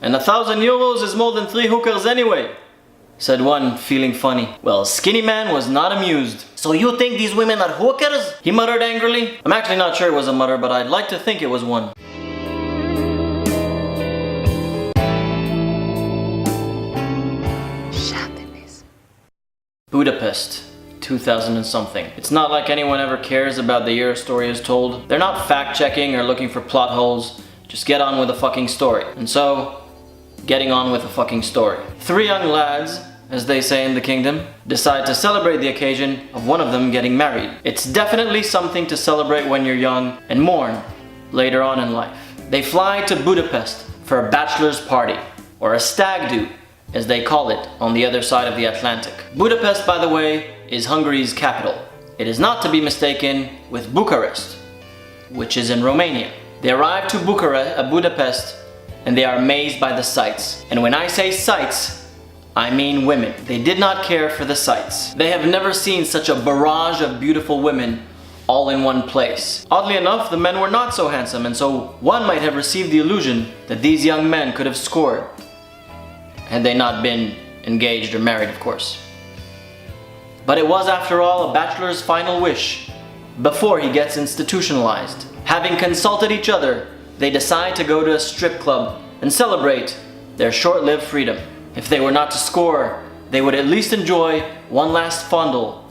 And 1,000 euros is more than 3 hookers anyway, said one, feeling funny. Well, Skinny Man was not amused. So you think these women are hookers? He muttered angrily. I'm actually not sure it was a mutter, but I'd like to think it was one. Budapest, 2000 and something. It's not like anyone ever cares about the year a story is told. They're not fact-checking or looking for plot holes. Just get on with the fucking story. And so, getting on with the fucking story. 3 young lads, as they say in the kingdom, decide to celebrate the occasion of one of them getting married. It's definitely something to celebrate when you're young and mourn later on in life. They fly to Budapest for a bachelor's party, or a stag do, as they call it on the other side of the Atlantic. Budapest, by the way, is Hungary's capital. It is not to be mistaken with Bucharest, which is in Romania. They arrive to Budapest and they are amazed by the sights. And when I say sights, I mean women. They did not care for the sights. They have never seen such a barrage of beautiful women all in one place. Oddly enough, the men were not so handsome, and so one might have received the illusion that these young men could have scored, had they not been engaged or married, of course. But it was, after all, a bachelor's final wish before he gets institutionalized. Having consulted each other, they decide to go to a strip club and celebrate their short-lived freedom. If they were not to score, they would at least enjoy one last fondle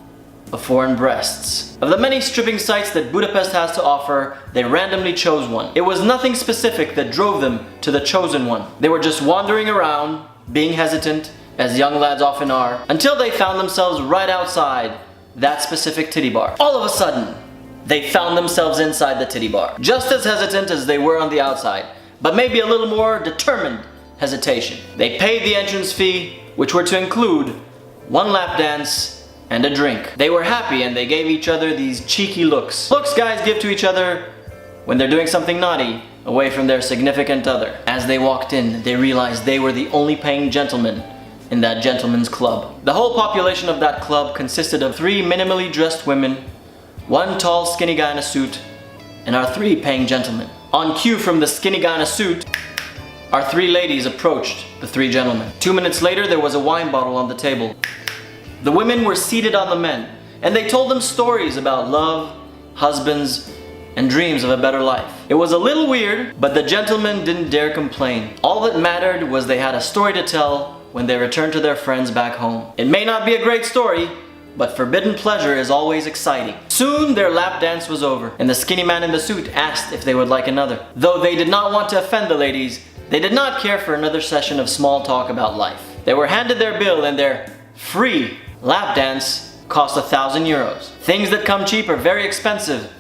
of foreign breasts. Of the many stripping sites that Budapest has to offer, they randomly chose one. It was nothing specific that drove them to the chosen one. They were just wandering around, being hesitant, as young lads often are, until they found themselves right outside that specific titty bar. All of a sudden, they found themselves inside the titty bar. Just as hesitant as they were on the outside, but maybe a little more determined hesitation. They paid the entrance fee, which were to include 1 lap dance and a drink. They were happy and they gave each other these cheeky looks. Looks guys give to each other when they're doing something naughty away from their significant other. As they walked in, they realized they were the only paying gentlemen in that gentleman's club. The whole population of that club consisted of 3 minimally dressed women, 1 tall skinny guy in a suit, and our 3 paying gentlemen. On cue from the skinny guy in a suit, our 3 ladies approached the 3 gentlemen. 2 minutes later, there was a wine bottle on the table. The women were seated on the men, and they told them stories about love, husbands, and dreams of a better life. It was a little weird, but the gentlemen didn't dare complain. All that mattered was they had a story to tell when they returned to their friends back home. It may not be a great story, but forbidden pleasure is always exciting. Soon their lap dance was over, and the skinny man in the suit asked if they would like another. Though they did not want to offend the ladies, they did not care for another session of small talk about life. They were handed their bill, and their free lap dance cost 1,000 euros. Things that come cheap are very expensive,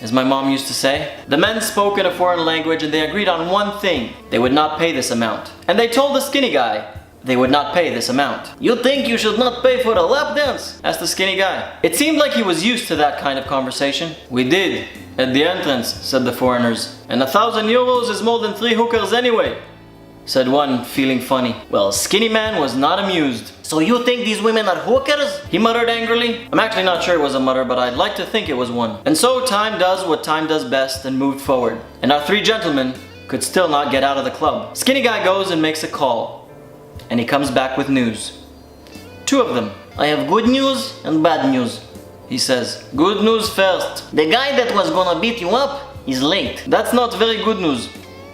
as my mom used to say. The men spoke in a foreign language and they agreed on one thing: they would not pay this amount. And they told the skinny guy they would not pay this amount. You think you should not pay for a lap dance? Asked the skinny guy. It seemed like he was used to that kind of conversation. We did, at the entrance, said the foreigners. And 1,000 euros is more than 3 hookers anyway, said one, feeling funny. Well, Skinny Man was not amused. So you think these women are hookers? He muttered angrily. I'm actually not sure it was a mutter, but I'd like to think it was one. And so time does what time does best and moved forward. And our 3 gentlemen could still not get out of the club. Skinny guy goes and makes a call, and he comes back with news. 2 of them. I have good news and bad news, he says. Good news first. The guy that was gonna beat you up is late. That's not very good news,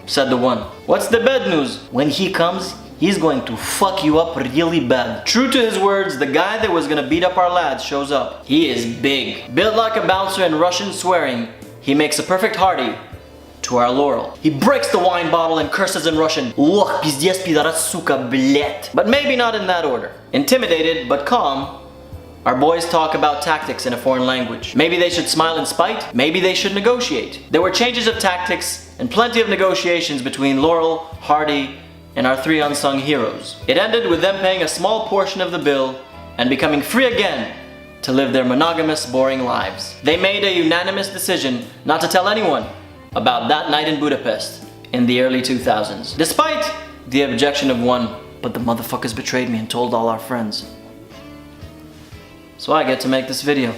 said the one. What's the bad news? When he comes, he's going to fuck you up really bad. True to his words, the guy that was gonna beat up our lads shows up. He is big. Built like a bouncer and Russian swearing, he makes a perfect Hardy to our Laurel. He breaks the wine bottle and curses in Russian. Ох, пиздец, пидорас, сука, блядь. But maybe not in that order. Intimidated, but calm, our boys talk about tactics in a foreign language. Maybe they should smile in spite, maybe they should negotiate. There were changes of tactics and plenty of negotiations between Laurel, Hardy, and our 3 unsung heroes. It ended with them paying a small portion of the bill and becoming free again to live their monogamous, boring lives. They made a unanimous decision not to tell anyone about that night in Budapest in the early 2000s. Despite the objection of one, but the motherfuckers betrayed me and told all our friends. So I get to make this video.